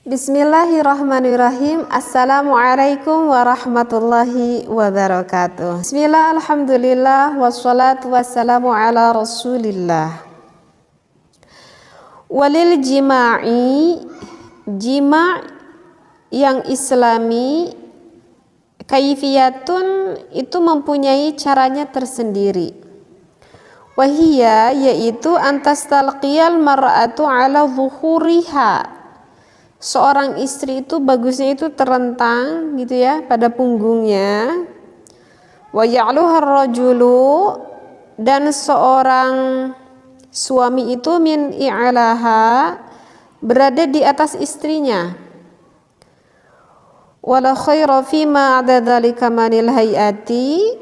Bismillahirrahmanirrahim. Assalamualaikum warahmatullahi wabarakatuh. Bismillah, alhamdulillah, wassalatu wassalamu ala rasulillah. Walil jima'i, jima' yang islami, kaifiyatun itu mempunyai caranya tersendiri. Wahiyya yaitu antastalqiyal mar'atu ala zuhuriha. Seorang istri itu bagusnya itu terentang gitu ya pada punggungnya. Wa ya'luha ar-rajulu, dan seorang suami itu min i'laha, berada di atas istrinya. Wala khaira fima 'ada dzalika manil hayati,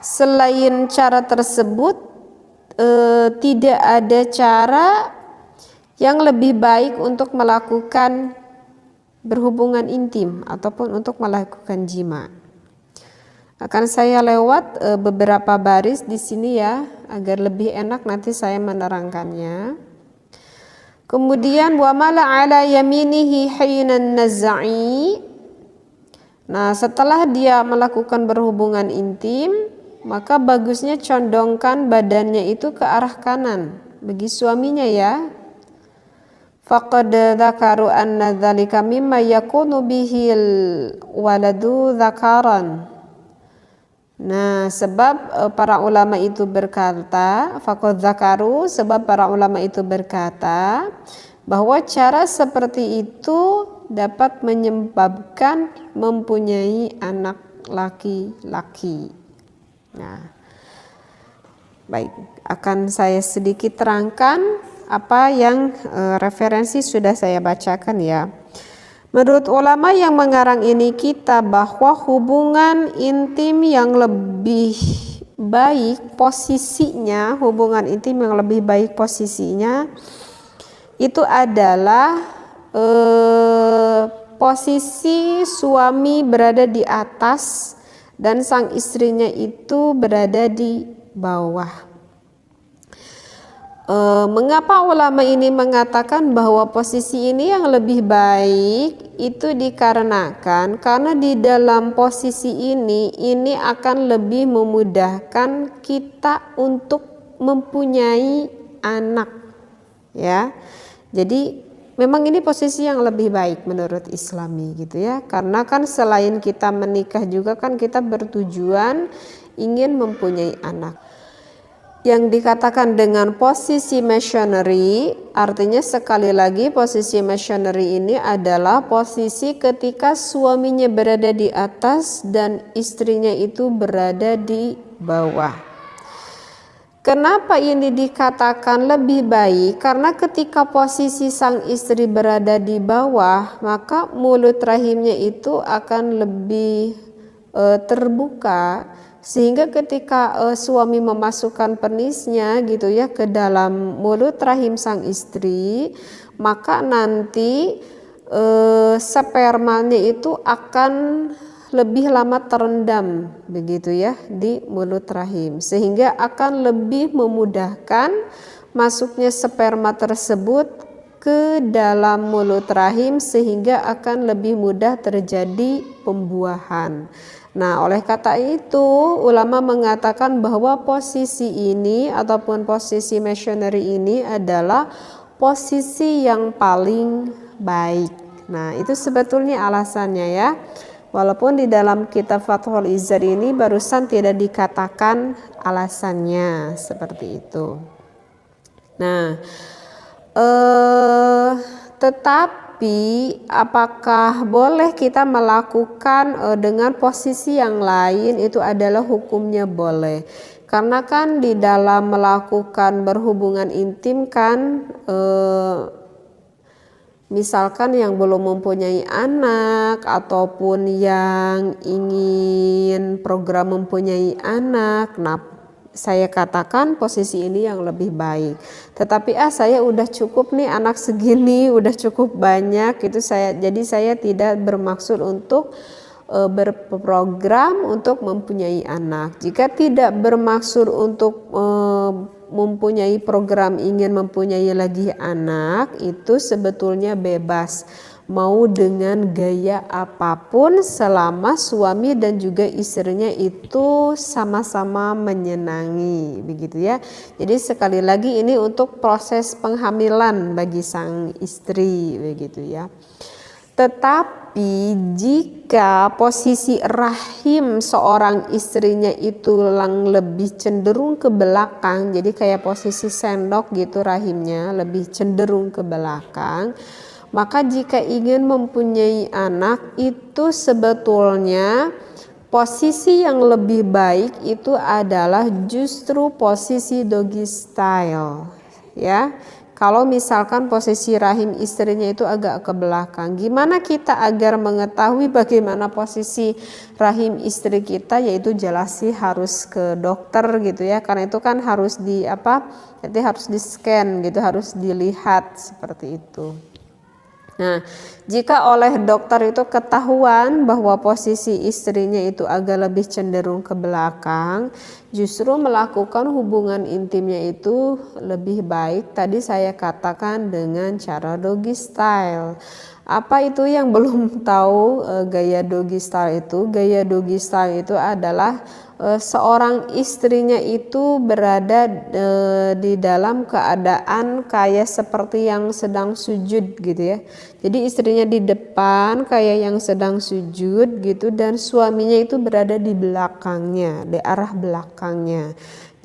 selain cara tersebut tidak ada cara yang lebih baik untuk melakukan berhubungan intim ataupun untuk melakukan jima. Akan saya lewat beberapa baris di sini ya, agar lebih enak nanti saya menerangkannya. Kemudian wa mala ala yaminihi hinan naz'i. Nah, setelah dia melakukan berhubungan intim, maka bagusnya condongkan badannya itu ke arah kanan bagi suaminya ya. Faqad dzakaru anna dzalika mimma yakunu bihil waladu dzakaran. Nah, sebab para ulama itu berkata, faqad dzakaru, sebab para ulama itu berkata bahwa cara seperti itu dapat menyebabkan mempunyai anak laki-laki. Nah, baik, akan saya sedikit terangkan apa yang referensi sudah saya bacakan ya. Menurut ulama yang mengarang ini kitab, bahwa hubungan intim yang lebih baik posisinya, hubungan intim yang lebih baik posisinya itu adalah posisi suami berada di atas dan sang istrinya itu berada di bawah. Mengapa ulama ini mengatakan bahwa posisi ini yang lebih baik? Itu dikarenakan karena di dalam posisi ini akan lebih memudahkan kita untuk mempunyai anak ya. Jadi memang ini posisi yang lebih baik menurut Islami gitu ya, karena kan selain kita menikah juga kan kita bertujuan ingin mempunyai anak. Yang dikatakan dengan posisi missionary, artinya sekali lagi posisi missionary ini adalah posisi ketika suaminya berada di atas dan istrinya itu berada di bawah. Kenapa ini dikatakan lebih baik? Karena ketika posisi sang istri berada di bawah, maka mulut rahimnya itu akan lebih terbuka, sehingga ketika suami memasukkan penisnya gitu ya ke dalam mulut rahim sang istri, maka nanti spermanya itu akan lebih lama terendam begitu ya di mulut rahim, sehingga akan lebih memudahkan masuknya sperma tersebut ke dalam mulut rahim, sehingga akan lebih mudah terjadi pembuahan. Nah, oleh kata itu ulama mengatakan bahwa posisi ini ataupun posisi missionary ini adalah posisi yang paling baik. Nah, itu sebetulnya alasannya ya. Walaupun di dalam kitab Fathul Izzar ini barusan tidak dikatakan alasannya seperti itu. Nah, tetapi apakah boleh kita melakukan dengan posisi yang lain? Itu adalah hukumnya boleh, karena kan di dalam melakukan berhubungan intim kan misalkan yang belum mempunyai anak ataupun yang ingin program mempunyai anak, nah saya katakan posisi ini yang lebih baik. Tetapi saya udah cukup nih anak segini, udah cukup banyak itu jadi saya tidak bermaksud untuk berprogram untuk mempunyai anak. Jika tidak bermaksud untuk mempunyai program ingin mempunyai lagi anak, itu sebetulnya bebas. mau dengan gaya apapun selama suami dan juga istrinya itu sama-sama menyenangi, begitu ya. Jadi sekali lagi ini untuk proses penghamilan bagi sang istri, begitu ya. Tetapi jika posisi rahim seorang istrinya itu lebih cenderung ke belakang, jadi kayak posisi sendok gitu rahimnya lebih cenderung ke belakang, maka jika ingin mempunyai anak itu sebetulnya posisi yang lebih baik itu adalah justru posisi doggy style, ya. Kalau misalkan posisi rahim istrinya itu agak ke belakang, gimana kita agar mengetahui bagaimana posisi rahim istri kita? Yaitu jelas sih harus ke dokter gitu ya, karena itu kan harus jadi harus di scan gitu, harus dilihat seperti itu. Nah, jika oleh dokter itu ketahuan bahwa posisi istrinya itu agak lebih cenderung ke belakang, justru melakukan hubungan intimnya itu lebih baik. Tadi saya katakan dengan cara doggy style. Apa itu yang belum tahu gaya doggy style itu? Gaya doggy style itu adalah seorang istrinya itu berada di dalam keadaan kayak seperti yang sedang sujud gitu ya. Jadi istrinya di depan kayak yang sedang sujud gitu, dan suaminya itu berada di belakangnya, di arah belakangnya.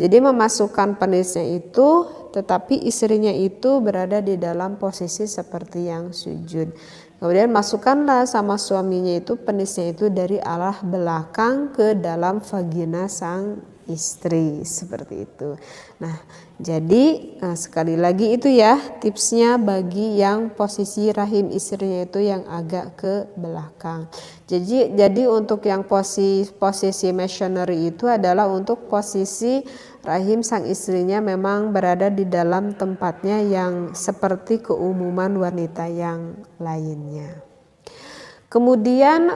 Jadi memasukkan penisnya itu, tetapi istrinya itu berada di dalam posisi seperti yang sujud. Kemudian masukkanlah sama suaminya itu penisnya itu dari arah belakang ke dalam vagina sang istri, seperti itu. Nah, jadi sekali lagi itu ya tipsnya bagi yang posisi rahim istrinya itu yang agak ke belakang. Jadi untuk yang posisi missionary itu adalah untuk posisi rahim sang istrinya memang berada di dalam tempatnya yang seperti keumuman wanita yang lainnya. Kemudian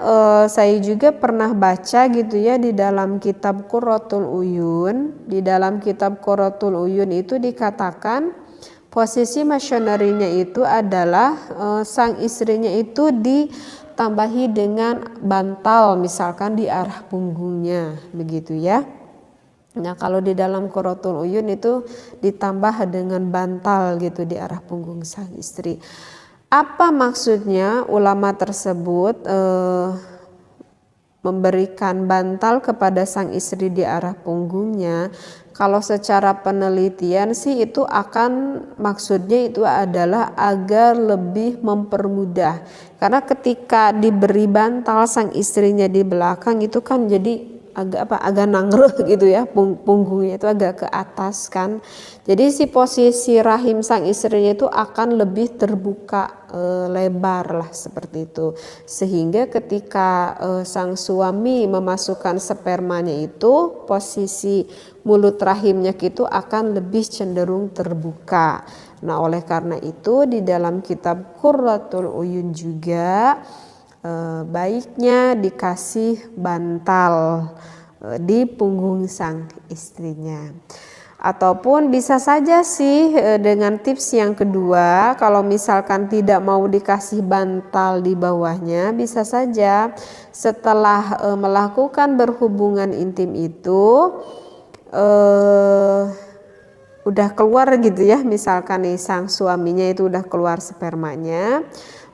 saya juga pernah baca gitu ya di dalam kitab Qurratul Uyun. Di dalam kitab Qurratul Uyun itu dikatakan posisi missionary-nya itu adalah sang istrinya itu ditambahi dengan bantal misalkan di arah punggungnya, begitu ya. Nah, kalau di dalam Qurratul Uyun itu ditambah dengan bantal gitu di arah punggung sang istri. Apa maksudnya ulama tersebut memberikan bantal kepada sang istri di arah punggungnya? Kalau secara penelitian sih itu maksudnya itu adalah agar lebih mempermudah. Karena ketika diberi bantal sang istrinya di belakang itu kan jadi agak nangreh gitu ya, punggungnya itu agak ke atas kan. Jadi si posisi rahim sang istrinya itu akan lebih terbuka lebar lah seperti itu. Sehingga ketika sang suami memasukkan spermanya itu posisi mulut rahimnya itu akan lebih cenderung terbuka. Nah, oleh karena itu di dalam kitab Qurratul Uyun juga baiknya dikasih bantal di punggung sang istrinya. Ataupun bisa saja sih dengan tips yang kedua, kalau misalkan tidak mau dikasih bantal di bawahnya, bisa saja setelah melakukan berhubungan intim itu udah keluar gitu ya, misalkan nih sang suaminya itu udah keluar spermanya,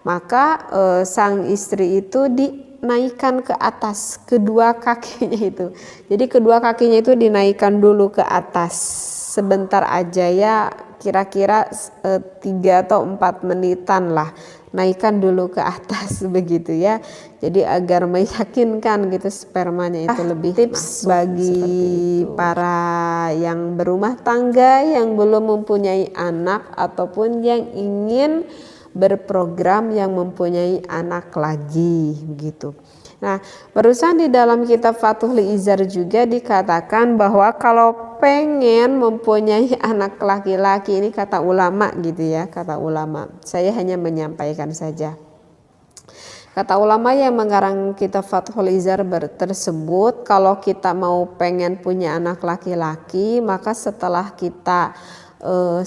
maka sang istri itu dinaikkan ke atas kedua kakinya itu. Jadi kedua kakinya itu dinaikkan dulu ke atas sebentar aja ya, kira-kira 3 atau 4 menitan lah, naikkan dulu ke atas begitu ya. Jadi agar meyakinkan gitu spermanya itu lebih tips bagi para yang berumah tangga yang belum mempunyai anak ataupun yang ingin berprogram yang mempunyai anak lagi begitu. Nah, barusan di dalam kitab Fathul Izar juga dikatakan bahwa kalau pengen mempunyai anak laki-laki, ini kata ulama gitu ya, kata ulama. Saya hanya menyampaikan saja. Kata ulama yang mengarang kitab Fathul Izar tersebut, kalau kita mau pengen punya anak laki-laki, maka setelah kita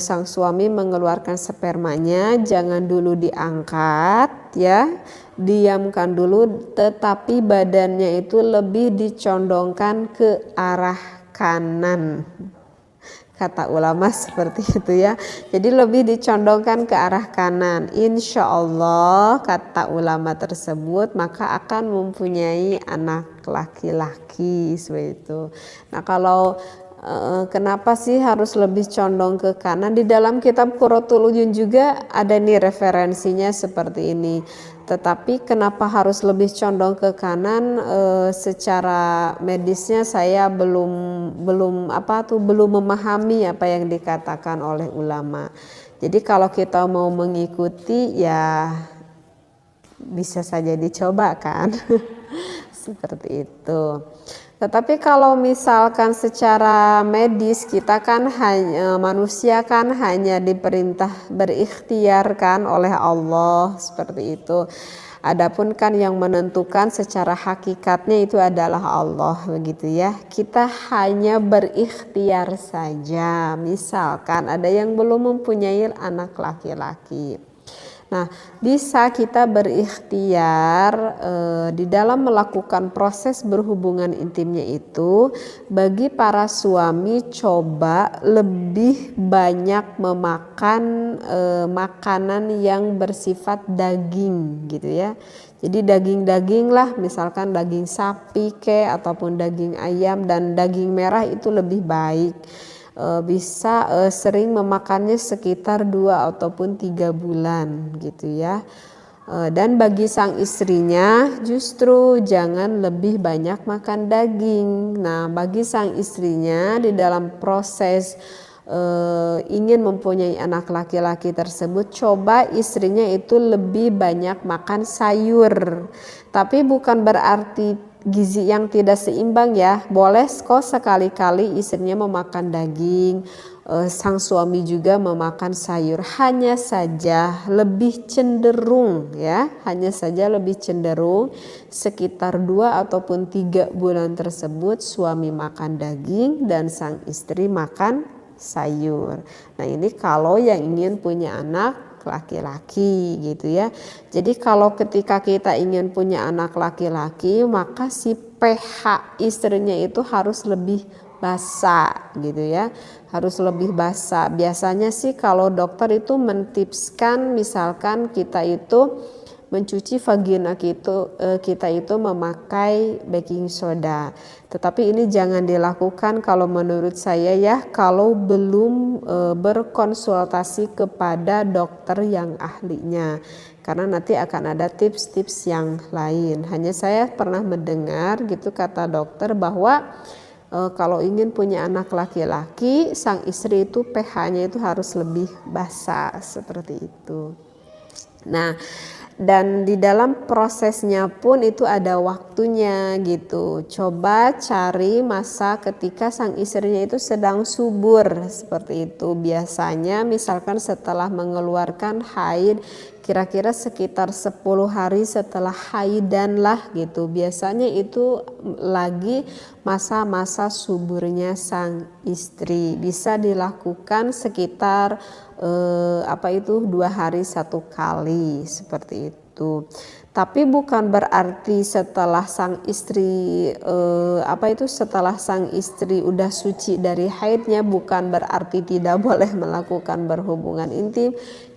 sang suami mengeluarkan spermanya, jangan dulu diangkat ya, diamkan dulu, tetapi badannya itu lebih dicondongkan ke arah kanan. Kata ulama seperti itu ya. Jadi lebih dicondongkan ke arah kanan. Insya Allah kata ulama tersebut maka akan mempunyai anak laki-laki seperti itu. Nah kalau kenapa sih harus lebih condong ke kanan? Di dalam kitab Qurratul Uyun juga ada nih referensinya seperti ini. Tetapi kenapa harus lebih condong ke kanan? Secara medisnya saya belum memahami apa yang dikatakan oleh ulama. Jadi kalau kita mau mengikuti ya bisa saja dicoba kan. Seperti itu. Tetapi kalau misalkan secara medis kita kan manusia kan hanya diperintah berikhtiar kan oleh Allah seperti itu. Adapun kan yang menentukan secara hakikatnya itu adalah Allah begitu ya. Kita hanya berikhtiar saja. Misalkan ada yang belum mempunyai anak laki-laki. Nah, bisa kita berikhtiar di dalam melakukan proses berhubungan intimnya itu, bagi para suami coba lebih banyak memakan makanan yang bersifat daging gitu ya. Jadi daging-daging lah, misalkan daging sapi ataupun daging ayam, dan daging merah itu lebih baik. Bisa sering memakannya sekitar 2 ataupun 3 bulan gitu ya. Dan bagi sang istrinya justru jangan lebih banyak makan daging. Nah bagi sang istrinya di dalam proses ingin mempunyai anak laki-laki tersebut, coba istrinya itu lebih banyak makan sayur. Tapi bukan berarti gizi yang tidak seimbang ya. Boleh kok sekali-kali istrinya memakan daging, sang suami juga memakan sayur. Hanya saja lebih cenderung ya, sekitar 2 ataupun 3 bulan tersebut suami makan daging dan sang istri makan sayur. Nah ini kalau yang ingin punya anak laki-laki gitu ya. Jadi kalau ketika kita ingin punya anak laki-laki, maka si pH istrinya itu harus lebih basah gitu ya, harus lebih basah. Biasanya sih kalau dokter itu mentipskan misalkan kita itu mencuci vagina kita itu memakai baking soda. Tetapi ini jangan dilakukan kalau menurut saya ya, kalau belum berkonsultasi kepada dokter yang ahlinya. Karena nanti akan ada tips-tips yang lain. Hanya saya pernah mendengar gitu kata dokter bahwa kalau ingin punya anak laki-laki, sang istri itu pH-nya itu harus lebih basah seperti itu. Nah, dan di dalam prosesnya pun itu ada waktunya gitu. Coba cari masa ketika sang istrinya itu sedang subur seperti itu. Biasanya misalkan setelah mengeluarkan haid, kira-kira sekitar 10 hari setelah haidan lah gitu. Biasanya itu lagi masa-masa suburnya sang istri. Bisa dilakukan sekitar 2 hari 1 kali seperti itu. Tapi bukan berarti setelah sang istri setelah sang istri udah suci dari haidnya, bukan berarti tidak boleh melakukan berhubungan intim.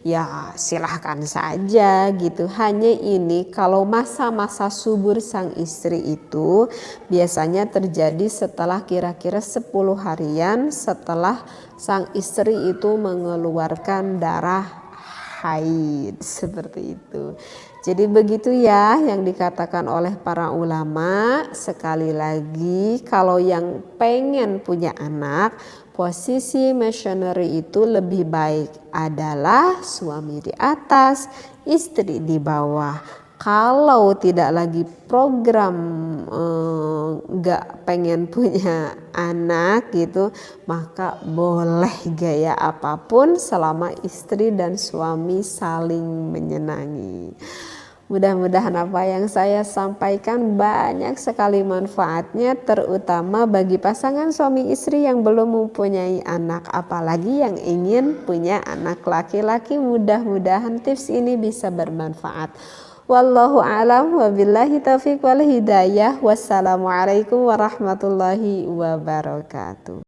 Ya silahkan saja gitu. Hanya ini kalau masa-masa subur sang istri itu biasanya terjadi setelah kira-kira 10 harian setelah sang istri itu mengeluarkan darah haid seperti itu. Jadi begitu ya yang dikatakan oleh para ulama. Sekali lagi, kalau yang pengen punya anak, posisi missionary itu lebih baik adalah suami di atas, istri di bawah. Kalau tidak lagi program gak pengen punya anak gitu, maka boleh gaya apapun selama istri dan suami saling menyenangi. Mudah-mudahan apa yang saya sampaikan banyak sekali manfaatnya, terutama bagi pasangan suami istri yang belum mempunyai anak, apalagi yang ingin punya anak laki-laki. Mudah-mudahan tips ini bisa bermanfaat. Wallahu a'lam wabillahi taufiq wal hidayah. Wassalamualaikum warahmatullahi wabarakatuh.